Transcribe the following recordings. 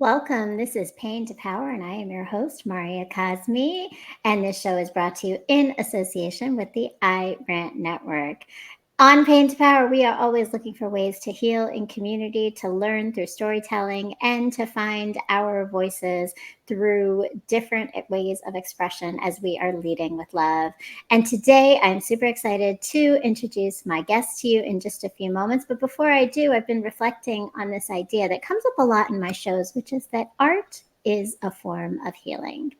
Welcome. This is Pain to Power, and I am your host, Maria Cosme. And this show is brought to you in association with the iRant Network. On Pain to Power, we are always looking for ways to heal in community, to learn through storytelling, and to find our voices through different ways of expression as we are leading with love. And today, I'm super excited to introduce my guest to you in just a few moments. But before I do, I've been reflecting on this idea that comes up a lot in my shows, which is that art is a form of healing.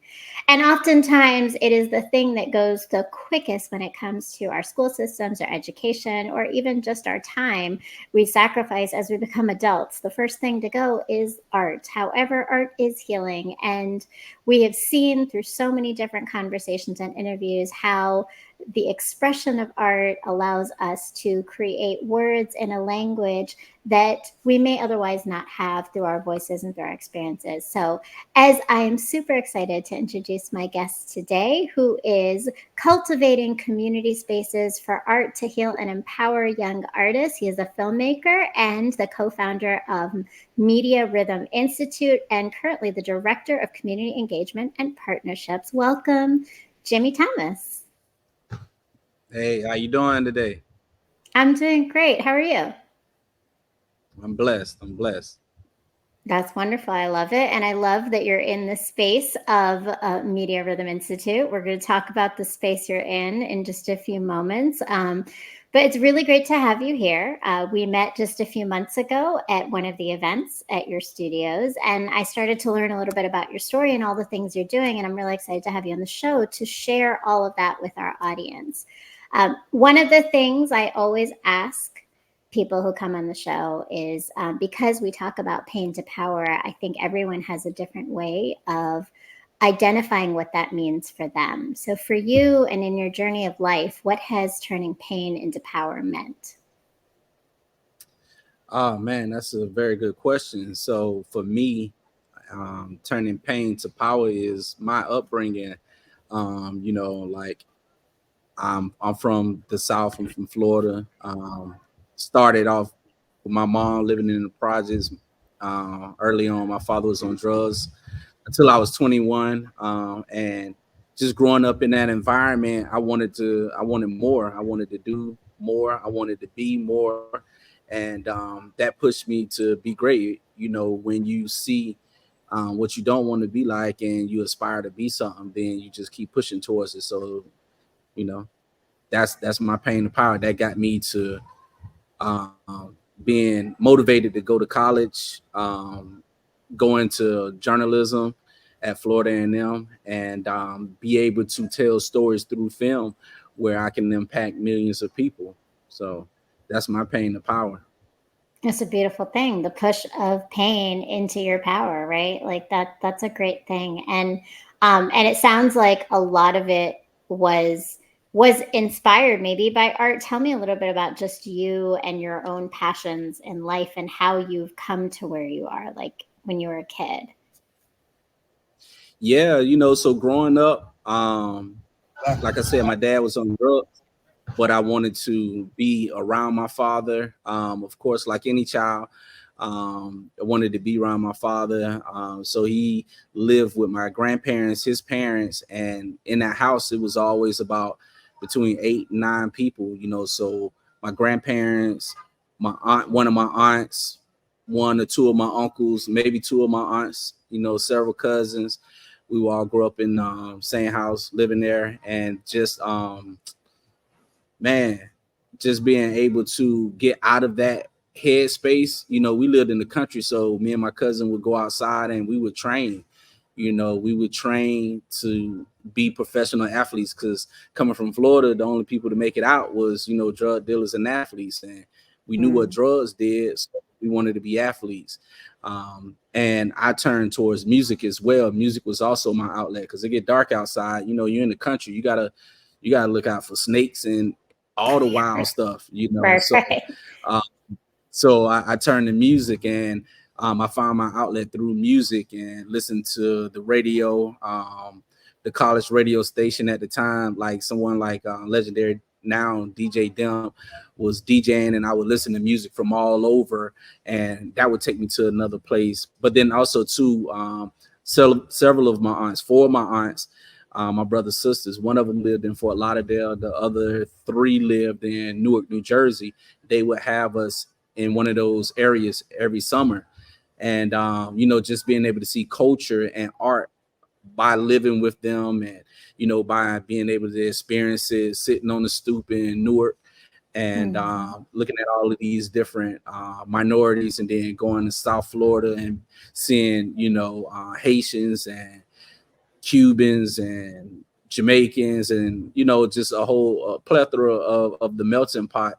And oftentimes it is the thing that goes the quickest when it comes to our school systems or education or even just our time we sacrifice as we become adults. The first thing to go is art. However, art is healing. And we have seen through so many different conversations and interviews how the expression of art allows us to create words in a language that we may otherwise not have through our voices and through our experiences. So as I am super excited to introduce my guest today, who is cultivating community spaces for art to heal and empower young artists. He is a filmmaker and the co-founder of Media Rhythm Institute and currently the director of community engagement and partnerships. Welcome, Jimmie Thomas. Hey, how you doing today? I'm doing great. How are you? I'm blessed. I'm blessed. That's wonderful. I love it. And I love that you're in the space of Media Rhythm Institute. We're going to talk about the space you're in just a few moments. But it's really great to have you here. We met just a few months ago at one of the events at your studios, and I started to learn a little bit about your story and all the things you're doing. And I'm really excited to have you on the show to share all of that with our audience. One of the things I always ask people who come on the show is because we talk about pain to power, I think everyone has a different way of identifying what that means for them. So for you and in your journey of life, what has turning pain into power meant? Oh man, that's a very good question. So for me, turning pain to power is my upbringing. Like I'm from the South. I'm from Florida. Started off with my mom living in the projects. Early on, my father was on drugs until I was 21, and just growing up in that environment, I wanted more. I wanted to do more. I wanted to be more, and that pushed me to be great. You know, when you see what you don't want to be like, and you aspire to be something, then you just keep pushing towards it. So, you know, that's my pain of power that got me to being motivated to go to college, go into journalism at Florida A&M, and be able to tell stories through film where I can impact millions of people. So that's my pain of power. It's a beautiful thing, the push of pain into your power, right? Like that's a great thing. And it sounds like a lot of it was inspired maybe by art. Tell me a little bit about just you and your own passions in life and how you've come to where you are, like when you were a kid. Yeah, so growing up, like I said, my dad was on drugs, but I wanted to be around my father. Of course, like any child, I wanted to be around my father. So he lived with my grandparents, his parents, and in that house, it was always about between 8 and 9 people. So my grandparents, my aunt, one of my aunts, one or two of my uncles, maybe two of my aunts. Several cousins. We all grew up in same house, living there, and just man, just being able to get out of that headspace. We lived in the country, so me and my cousin would go outside and we would train. We would train to be professional athletes because coming from Florida, the only people to make it out was, drug dealers and athletes. And we knew what drugs did, so we wanted to be athletes. And I turned towards music as well. Music was also my outlet because it get dark outside. You're in the country. You gotta look out for snakes and all the wild stuff. Right, So right. uh, so I turned to music, and I found my outlet through music and listened to the radio, the college radio station at the time, like someone like legendary now DJ Demp was DJing, and I would listen to music from all over, and that would take me to another place. But then also too, several of my aunts, four of my aunts, my brother's sisters. One of them lived in Fort Lauderdale. The other three lived in Newark, New Jersey. They would have us in one of those areas every summer, and just being able to see culture and art by living with them, and by being able to experience it, sitting on the stoop in Newark, and looking at all of these different minorities, and then going to South Florida and seeing Haitians and Cubans and Jamaicans, and just a whole plethora of the melting pot,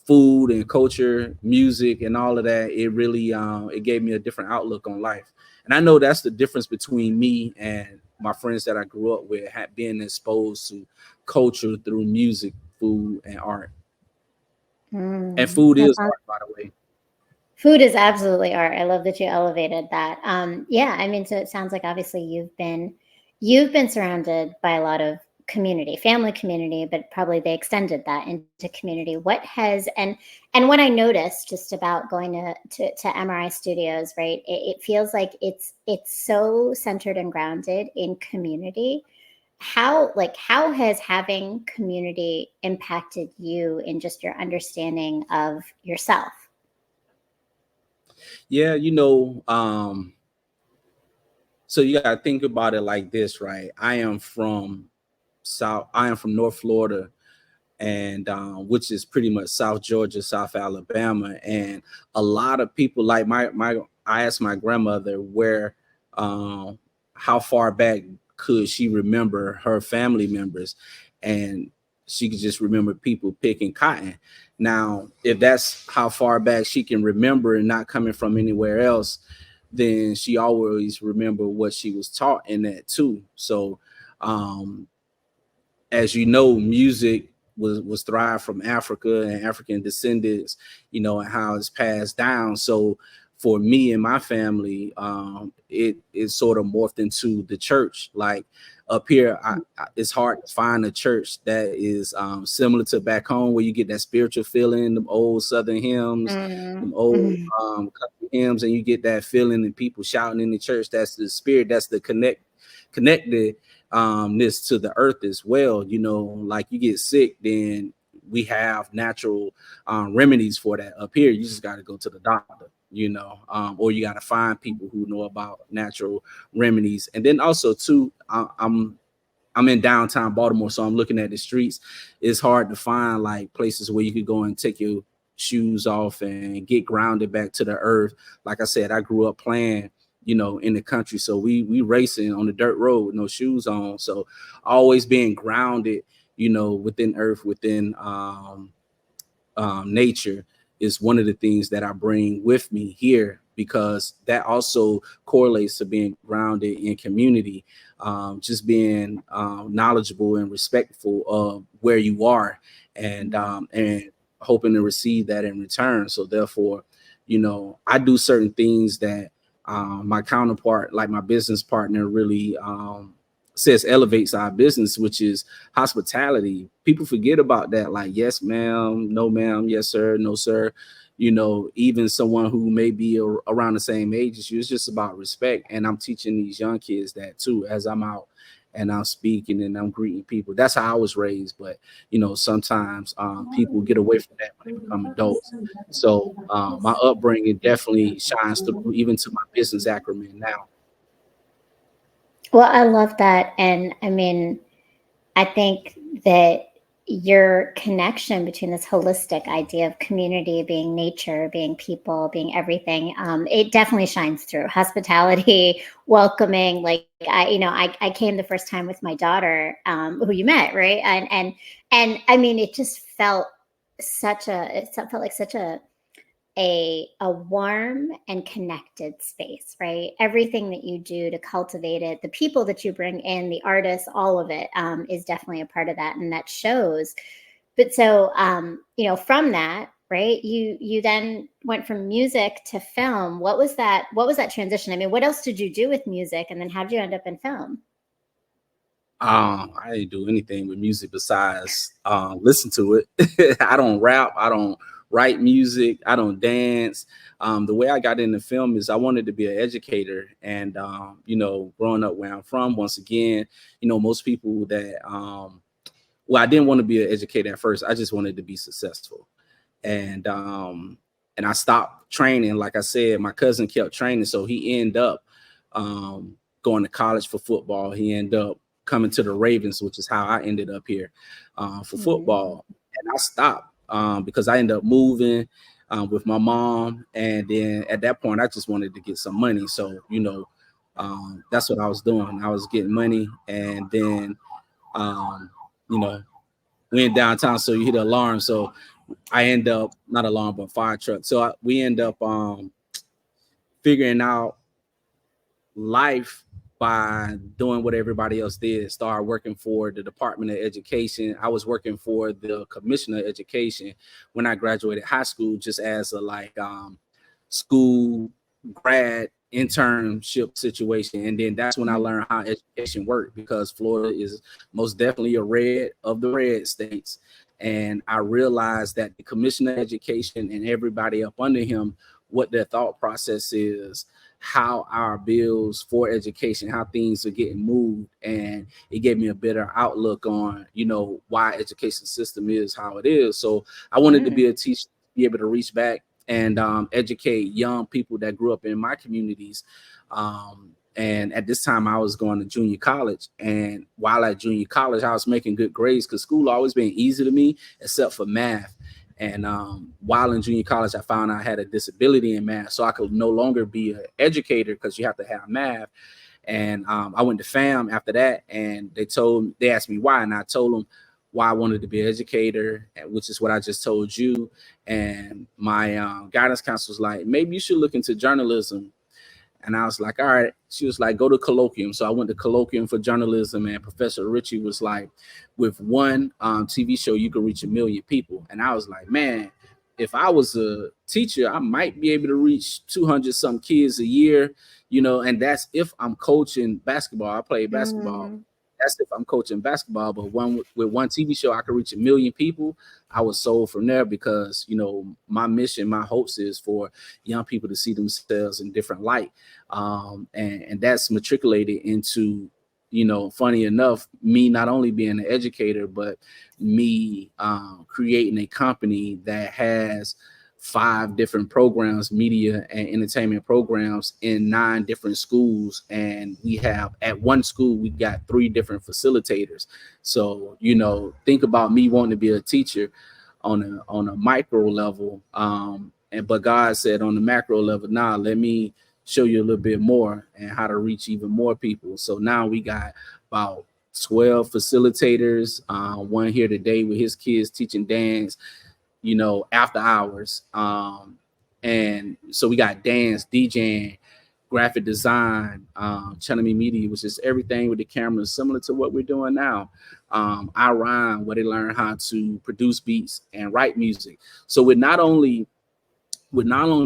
food and culture, music, and all of that. It really it gave me a different outlook on life. And I know that's the difference between me and my friends that I grew up with, being exposed to culture through music, food, and art. And food That's is art, by the way. Food is absolutely art. I love that you elevated that. Yeah, I mean, so it sounds like obviously you've been surrounded by a lot of community, family community, but probably they extended that into community. What has and what I noticed just about going to MRI studios, right? It feels like it's so centered and grounded in community. How has having community impacted you in just your understanding of yourself? Yeah, so you gotta think about it like this, right? I am from North Florida, and which is pretty much South Georgia, South Alabama, and a lot of people, like my I asked my grandmother where, um, how far back could she remember her family members, and she could just remember people picking cotton. Now, if that's how far back she can remember and not coming from anywhere else, then she always remember what she was taught in that too. So, um, as you know, music was derived from Africa and African descendants, and how it's passed down. So for me and my family, it sort of morphed into the church. Like up here, it's hard to find a church that is similar to back home, where you get that spiritual feeling, them old Southern hymns, them old Mhm. country hymns, and you get that feeling and people shouting in the church. That's the spirit. That's the connected this to the earth as well. Like you get sick, then we have natural remedies for that. Up here, you just got to go to the doctor, or you got to find people who know about natural remedies. And then also too, I'm in downtown Baltimore, so I'm looking at the streets. It's hard to find like places where you could go and take your shoes off and get grounded back to the earth. Like I said, I grew up playing, in the country, so we racing on the dirt road with no shoes on. So always being grounded, within earth, within nature, is one of the things that I bring with me here, because that also correlates to being grounded in community, just being knowledgeable and respectful of where you are, and hoping to receive that in return. So therefore, I do certain things that my counterpart, like my business partner, really says elevates our business, which is hospitality. People forget about that. Like, yes, ma'am, no, ma'am, yes, sir, no, sir. Even someone who may be around the same age as you, it's just about respect. And I'm teaching these young kids that too, as I'm out and I'm speaking and I'm greeting people. That's how I was raised. But, sometimes people get away from that when they become adults. So my upbringing definitely shines through even to my business acumen now. Well, I love that. And I mean, I think that your connection between this holistic idea of community, being nature, being people, being everything, it definitely shines through. Hospitality, welcoming. Like I came the first time with my daughter, who you met, right? And I mean, it just felt it felt like such a warm and connected space, right? Everything that you do to cultivate it, the people that you bring in, the artists, all of it, is definitely a part of that, and that shows. But so, from that, right? You then went from music to film. What was that transition? I mean, what else did you do with music, and then how did you end up in film? I didn't do anything with music besides listen to it. I don't rap. I don't write music. I don't dance. The way I got into film is I wanted to be an educator, and growing up where I'm from, once again, most people that well, I didn't want to be an educator at first. I just wanted to be successful, and I stopped training. Like I said, my cousin kept training, so he ended up going to college for football. He ended up coming to the Ravens, which is how I ended up here for Mm. football. And I stopped because I ended up moving with my mom, and then at that point, I just wanted to get some money. So that's what I was doing. I was getting money, and then um, you know went downtown. So you hit the alarm. So I end up not alarm but fire truck. So we end up figuring out life by doing what everybody else did. Started working for the Department of Education. I was working for the Commissioner of Education when I graduated high school, just as a school grad internship situation. And then that's when I Mhm. learned how education worked, because Florida is most definitely a red of the red states. And I realized that the Commissioner of Education and everybody up under him, what their thought process is, how our bills for education, how things are getting moved. And it gave me a better outlook on, why education system is how it is. So I wanted to Mm. be a teacher, be able to reach back and educate young people that grew up in my communities. And at this time, I was going to junior college. And while at junior college, I was making good grades because school always been easy to me, except for math. And while in junior college, I found I had a disability in math, so I could no longer be an educator because you have to have math. And I went to FAM after that, and they asked me why, and I told them why I wanted to be an educator, which is what I just told you. And my guidance counselor was like, maybe you should look into journalism. And I was like, all right. She was like, go to colloquium. So I went to colloquium for journalism, and Professor Ritchie was like, with one TV show, you could reach 1 million people. And I was like, man, if I was a teacher, I might be able to reach 200 some kids a year, and that's if I'm coaching basketball. I play basketball. Mm. That's if I'm coaching basketball. But with one TV show, I could reach 1 million people. I was sold from there because, my mission, my hopes is for young people to see themselves in different light. And that's matriculated into, funny enough, me not only being an educator, but me creating a company that has 5 different programs, media and entertainment programs in 9 different schools. And we have at one school, we got 3 different facilitators. So, think about me wanting to be a teacher on a micro level. But God said on the macro level, nah, let me show you a little bit more and how to reach even more people. So now we got about 12 facilitators, one here today with his kids teaching dance, after hours. And so we got dance, DJing, graphic design, channel media, which is everything with the cameras, similar to what we're doing now. I rhyme, where they learn how to produce beats and write music. So we're not only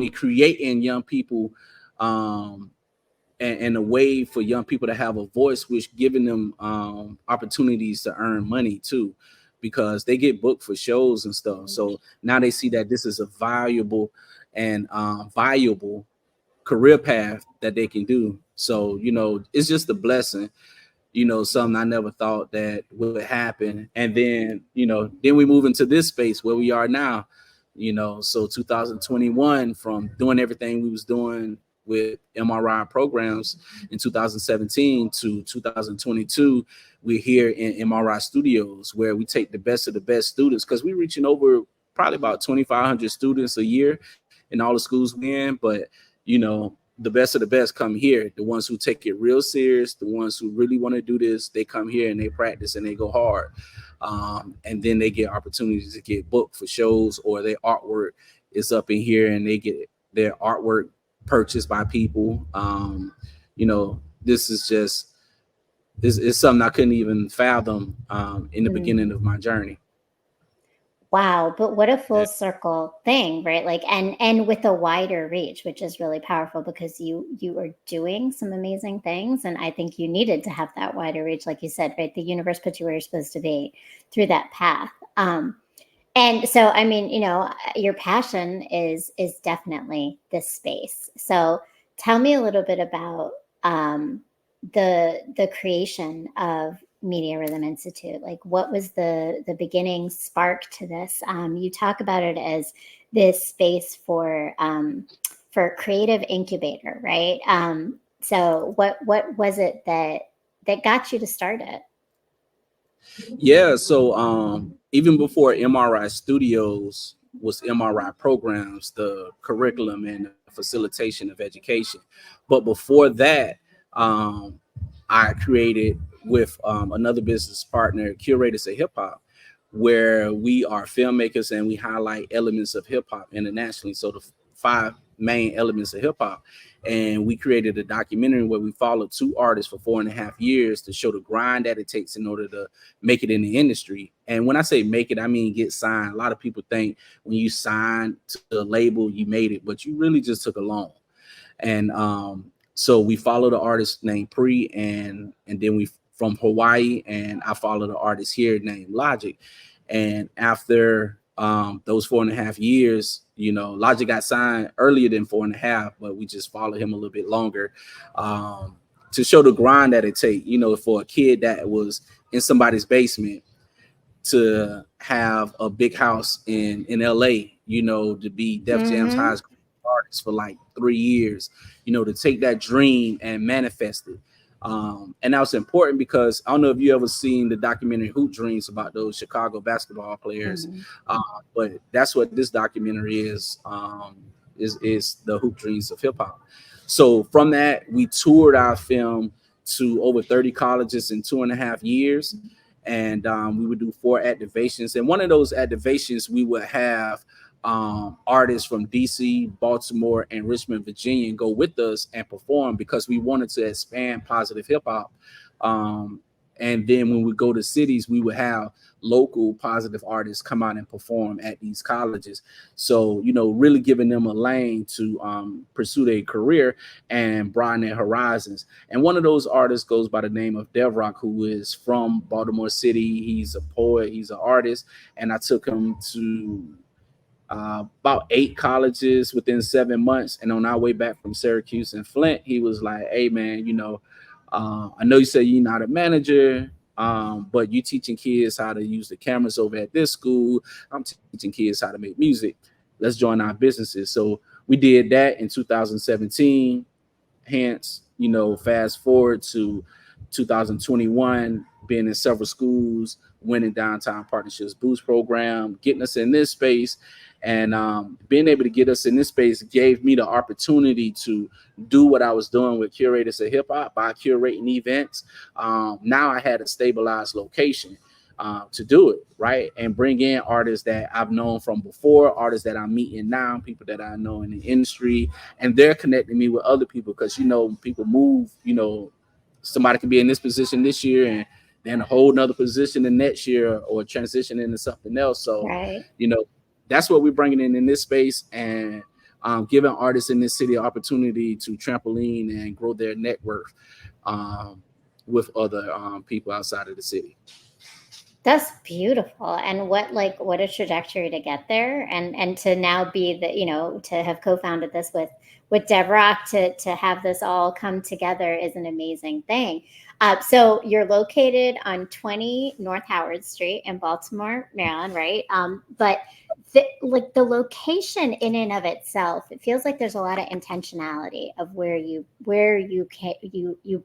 creating young people, um, and a way for young people to have a voice, which giving them opportunities to earn money too, because they get booked for shows and stuff. So now they see that this is a valuable and viable career path that they can do. So it's just a blessing, something I never thought that would happen. And then we move into this space where we are now, so 2021, from doing everything we was doing with MRI programs in 2017 to 2022, we're here in MRI studios, where we take the best of the best students, because we're reaching over probably about 2,500 students a year in all the schools we in. But the best of the best come here, the ones who take it real serious, the ones who really want to do this. They come here and they practice and they go hard, and then they get opportunities to get booked for shows, or their artwork is up in here and they get their artwork purchased by people. This is just it's something I couldn't even fathom in the beginning Mm. of my journey. Wow, but what a full And circle thing, right? Like, and with a wider reach, which is really powerful because you are doing some amazing things, and I think you needed to have that wider reach, like you said, right? The universe put you where you're supposed to be through that path. And so, I mean, your passion is definitely this space. So, tell me a little bit about um, the creation of Media Rhythm Institute. Like, what was the beginning spark to this? You talk about it as this space for creative incubator, right? So, what was it that got you to start it? yeah, so even before MRI Studios was MRI programs, the curriculum and the facilitation of education. But before that, um, I created with another business partner, Curators of Hip Hop, where we are filmmakers and we highlight elements of hip hop internationally. So the five main elements of hip hop. And we created a documentary where we followed two artists for 4.5 years to show the grind that it takes in order to make it in the industry. And when I say make it, I mean get signed. A lot of people think when you sign to a label, you made it, but you really just took a loan. And so we followed the artist named Pre, and then we from Hawaii, and I followed the artist here named Logic. And after those 4.5 years, Logic got signed earlier than 4.5, but we just followed him a little bit longer um, to show the grind that it take. For a kid that was in somebody's basement to have a big house in LA, to be Def Jam's Mm-hmm. highest artist for like 3 years, to take that dream and manifest it. And that was important because I don't know if you ever seen the documentary Hoop Dreams about those Chicago basketball players, Mm-hmm. but that's what this documentary is the Hoop Dreams of hip hop. So from that, we toured our film to over 30 colleges in 2.5 years, and we would do 4 activations. And one of those activations, we would have artists from DC, Baltimore, and Richmond, Virginia, go with us and perform because we wanted to expand positive hip hop. And then when we go to cities, we would have local positive artists come out and perform at these colleges. So, really giving them a lane to pursue their career and broaden their horizons. And one of those artists goes by the name of Dev Rock, who is from Baltimore City. He's a poet, he's an artist, and I took him to about 8 colleges within 7 months. And on our way back from Syracuse and Flint, he was like, "Hey, man, I know you say you're not a manager, but you teaching kids how to use the cameras over at this school. I'm teaching kids how to make music. Let's join our businesses." So we did that in 2017. Hence, fast forward to 2021, being in several schools, winning downtown partnerships boost program, getting us in this space, and being able to get us in this space gave me the opportunity to do what I was doing with Curators of Hip Hop by curating events. Now I had a stabilized location to do it, right? And bring in artists that I've known from before, artists that I'm meeting now, people that I know in the industry, and they're connecting me with other people because people move. Somebody can be in this position this year and then a whole nother position the next year or transition into something else. So, Right. you know, that's what we're bringing in this space, and giving artists in this city an opportunity to trampoline and grow their network um, with other people outside of the city. That's beautiful. And what a trajectory to get there, and to now be to have co-founded this with Dev Rock, to have this all come together is an amazing thing. So you're located on 20 North Howard Street in Baltimore, Maryland, right? But the location in and of itself, it feels like there's a lot of intentionality of where you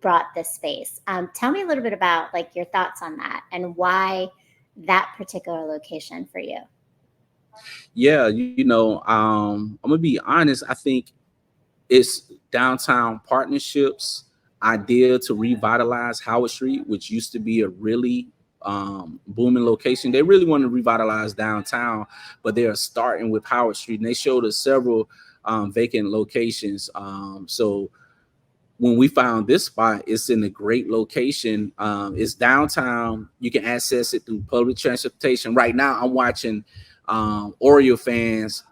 brought this space. Tell me a little bit about like your thoughts on that and why that particular location for you. Yeah, I'm gonna be honest. I think it's downtown partnerships idea to revitalize Howard Street, which used to be a really booming location. They really want to revitalize downtown, but they are starting with Howard Street, and they showed us several vacant locations. So when we found this spot, it's in a great location. It's downtown. You can access it through public transportation. Right now, I'm watching Oriole fans,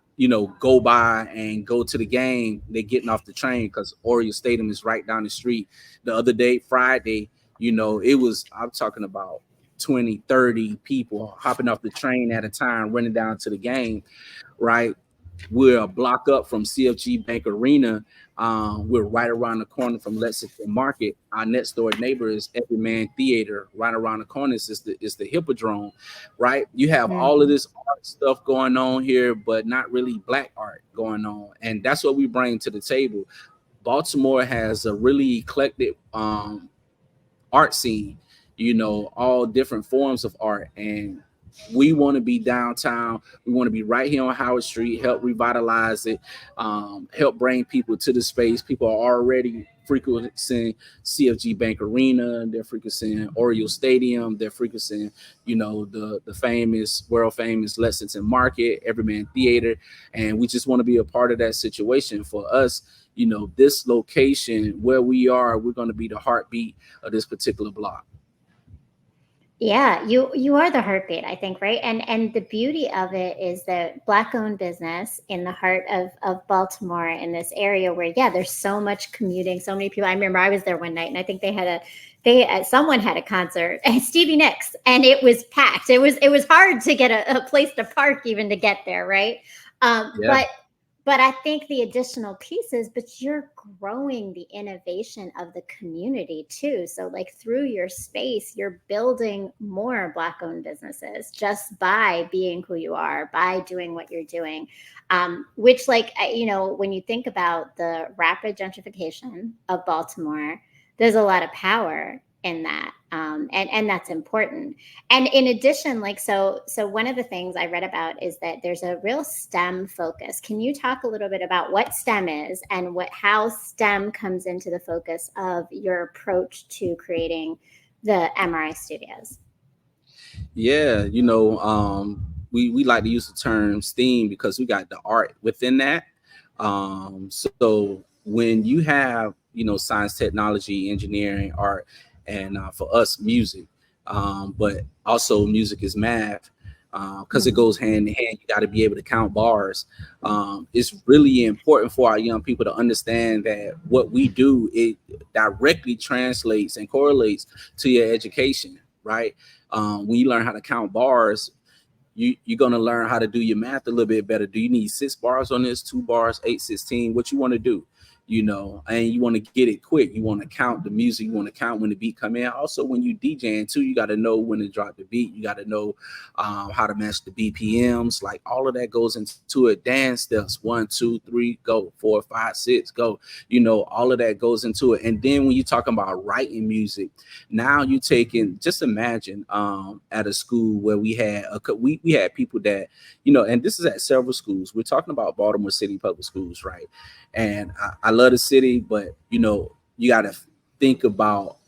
go by and go to the game. They're getting off the train because Oriole Stadium is right down the street. The other day, Friday, it was, I'm talking about 20, 30 people hopping off the train at a time, running down to the game, right? We're a block up from CFG Bank Arena. We're right around the corner from Lexington Market. Our next door neighbor is Everyman Theater. Right around the corner is the Hippodrome, right? You have all of Mhm. this art stuff going on here, but not really black art going on, and that's what we bring to the table. Baltimore has a really eclectic art scene, all different forms of art. And we want to be downtown. We want to be right here on Howard Street, help revitalize it, help bring people to the space. People are already frequenting CFG Bank Arena, they're frequenting Oriole Stadium, they're frequenting, the famous, world famous Lexington Market, Everyman Theater. And we just want to be a part of that situation. For us, this location where we are, we're going to be the heartbeat of this particular block. Yeah, you are the heartbeat, I think, right? And the beauty of it is that black owned business in the heart of Baltimore, in this area where, yeah, there's so much commuting, so many people. I remember I was there one night and I think someone had a concert and Stevie Nicks, and it was packed. It was hard to get a place to park even to get there, right? Um, Yeah. but but I think the additional pieces, but you're growing the innovation of the community too. So, like, through your space, you're building more Black owned businesses just by being who you are, by doing what you're doing. Which, like, when you think about the rapid gentrification of Baltimore, there's a lot of power in that. And that's important. And in addition, like, so one of the things I read about is that there's a real STEM focus. Can you talk a little bit about what STEM is and how STEM comes into the focus of your approach to creating the MRI studios? Yeah, we like to use the term STEAM because we got the art within that. So when you have, science, technology, engineering, art, and for us, music, but also music is math, because it Mhm. goes hand in hand. You got to be able to count bars. It's really important for our young people to understand that what we do, it directly translates and correlates to your education, right? When you learn how to count bars, you're gonna learn how to do your math a little bit better. Do you need 6 bars on this, 2 bars, 8, 16? What you want to do, and you want to get it quick. You want to count the music. You want to count when the beat come in. Also, when you DJing too, you got to know when to drop the beat. You got to know how to match the BPMs. Like, all of that goes into it. Dance steps, 1, 2, 3, go. 4, 5, 6, go. All of that goes into it. And then when you're talking about writing music, now you taking, just imagine, at a school where we had people that, and this is at several schools. We're talking about Baltimore City Public Schools, right? And I love the city, but you got to think about